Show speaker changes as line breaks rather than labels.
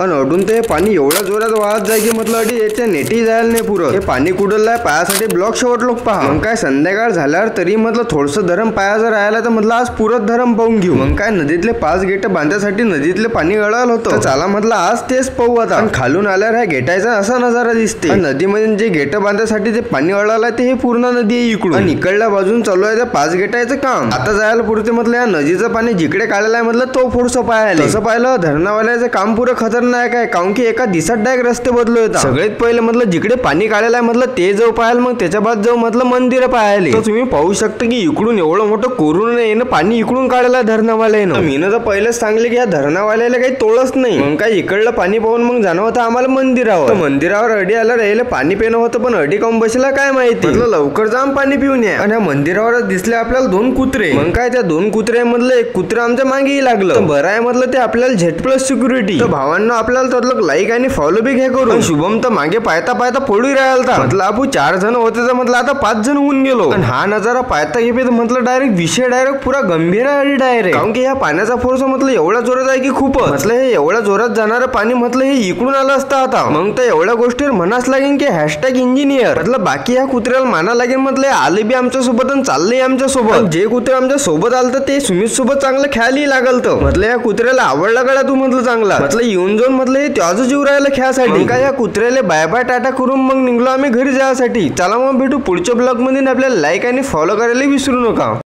आणि अडून ते पाणी एवढ्या जोरात वाहत जाय की म्हटलं अडी याच्या नेटी जायला नाही पुरं. हे पाणी कुडललाय पायासाठी ब्लॉक शेवट लोक पहा. मग काय संध्याकाळ झाल्यावर तरी म्हटलं थोडंसं धरम पायाचं राहिला तर म्हटलं आज पुरत धरम पाहून घेऊ. मग काय नदीतले 5 गेट बांधण्यासाठी नदीतले पाणी गळालं होतं. चला म्हटलं आज तेच पाहू आता. आणि खालून आल्यावर ह्या गेटाचा असा नजारा दिसते. नदीमध्ये जे गेट बांधण्यासाठी ते पाणी गळालं ते हे पूर्ण नदी आहे इकडून. आणि इकडल्या बाजून चालू आहे त्या 5 गेटाचं काम. आता जायला पुरते म्हटलं या नदीचं पाणी जिकडे काढलेलं आहे म्हटलं तो फोडसं पाहायला. तसं पाहिलं धरणावाल्याचं काम पुरं खतरनाक आहे. काऊन की एका दिवसात डायरेक्ट रस्ते बदलू येतात. सगळ्यात पहिले म्हटलं जिकडे पाणी काढलेलं आहे म्हटलं ते जाऊ पाहायला. मग त्याच्या बाद जाऊ म्हटलं मंदिर पाहायला. तर तुम्ही पाहू शकता की इकडून एवढं मोठं कोरून येणं पाणी इकडून काढायला धरणावाल्यानं. मीनं तर पहिलेच सांगले की या धरणावाल्याला काही तोळच नाही. मग काय इकडलं पाणी पाहून मग जाणं होतं आम्हाला मंदिरावर. मंदिरावर अडी आला राहिले पाणी पिणं होतं पण अडी काऊन बसला काय माहिती. म्हटलं लवकर जाऊन पाणी पिऊन या. आणि मंदिरावर दिसले आपल्याला 2 कुत्रे. मग काय त्या 2 कुत्र्यामधलं एक कुत्र आमच्या मागेही लागलं. तर बरं आहे म्हटलं ते आपल्याला Z+ सिक्युरिटी. तर भावांना आपल्याला त्यातलं लाईक आणि फॉलो बी घ्या करून. शुभम तर मागे पाहता पाहता फोडू राहिला. म्हटलं आपण 4 जण होते तर म्हटलं आता 5 जण होऊन गेलो. आणि हा नजारा पाहता घेते तर म्हटलं डायरेक्ट विषय डायरेक्ट पुरा गंभीर आहे डायरेक्ट. कारण की ह्या पाण्याचा फोर्स म्हटलं एवढा जोरात आहे की खूपच. म्हटलं हे एवढ्या जोरात जाणारं पाणी म्हटलं हे इकडून आलं असतं आता. मग तर एवढ्या गोष्टीवर म्हणाच लागेल की #इंजिनियर. म्हटलं बाकी ह्या कुत्र्याला माना लागेल. म्हटलं आले बी आमच्या सोबत आणि चालले आमच्या सोबत. जे कुत्रे आमच्या सोबत आलं ते सुमित सोबत चांगलं खेळायला लागल. तर म्हटलं या कुत्र्याला आवडला गड्या तू म्हटलं चांगला. म्हटलं येऊन जाऊन म्हटलं हे त्याच जीव राहायला खेळासाठी. काय या कुत्र्याला बाय बाय टाटा करून मग निघलो आम्ही घरी जायसाठी. चला मग भेटू पुढच्या ब्लॉग मध्ये. आपल्याला लाईक आणि फॉलो करायला विसरू नका.